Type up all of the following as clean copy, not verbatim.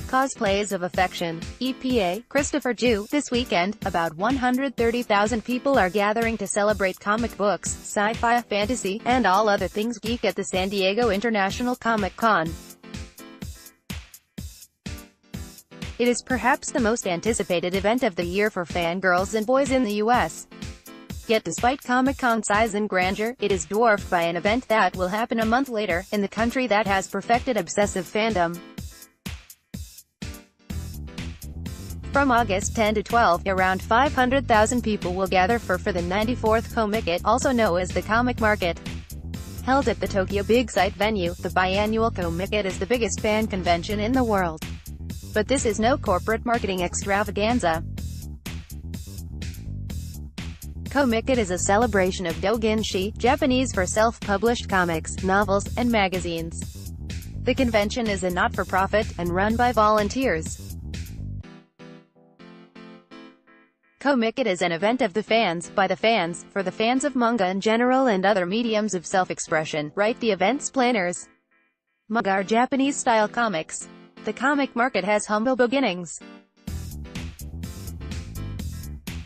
Cosplays of Affection. EPA, Christopher Jew. This weekend, about 130,000 people are gathering to celebrate comic books, sci-fi, fantasy, and all other things geek at the San Diego International Comic Con. It is perhaps the most anticipated event of the year for fangirls and boys in the U.S. Yet despite Comic-Con's size and grandeur, it is dwarfed by an event that will happen a month later, in the country that has perfected obsessive fandom. From August 10 to 12, around 500,000 people will gather for the 94th Comiket, also known as the Comic Market. Held at the Tokyo Big Sight venue, the biannual Comiket is the biggest fan convention in the world. But this is no corporate marketing extravaganza. Comiket is a celebration of doujinshi, Japanese for self-published comics, novels, and magazines. The convention is a not-for-profit, and run by volunteers. Comiket is an event of the fans, by the fans, for the fans of manga in general and other mediums of self-expression, write the event's planners. Manga are Japanese-style comics. The comic market has humble beginnings.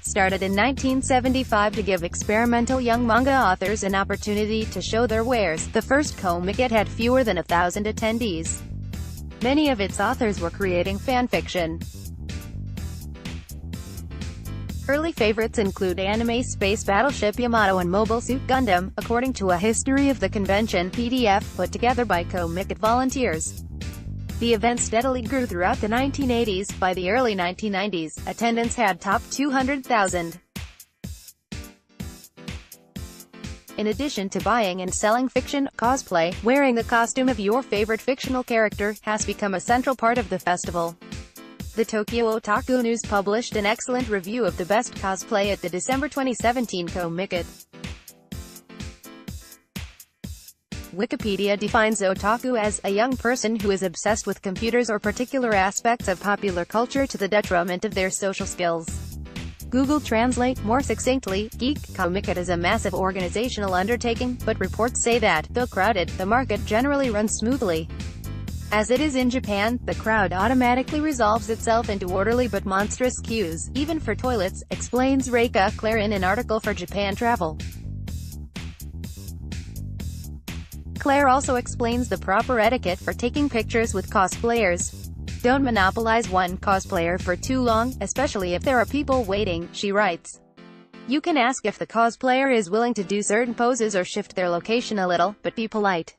Started in 1975 to give experimental young manga authors an opportunity to show their wares, the first Comiket had fewer than 1,000 attendees. Many of its authors were creating fanfiction. Early favorites include anime Space Battleship Yamato and Mobile Suit Gundam, according to a history of the convention PDF put together by Comiket volunteers. The event steadily grew throughout the 1980s. By the early 1990s, attendance had topped 200,000. In addition to buying and selling fiction, cosplay, wearing the costume of your favorite fictional character, has become a central part of the festival. The Tokyo Otaku News published an excellent review of the best cosplay at the December 2017 Comiket. Wikipedia defines otaku as a young person who is obsessed with computers or particular aspects of popular culture to the detriment of their social skills. Google Translate, more succinctly, geek. Comiket is a massive organizational undertaking, but reports say that, though crowded, the market generally runs smoothly. As it is in Japan, the crowd automatically resolves itself into orderly but monstrous queues, even for toilets, explains Reika Claire in an article for Japan Travel. Claire also explains the proper etiquette for taking pictures with cosplayers. Don't monopolize one cosplayer for too long, especially if there are people waiting, she writes. You can ask if the cosplayer is willing to do certain poses or shift their location a little, but be polite.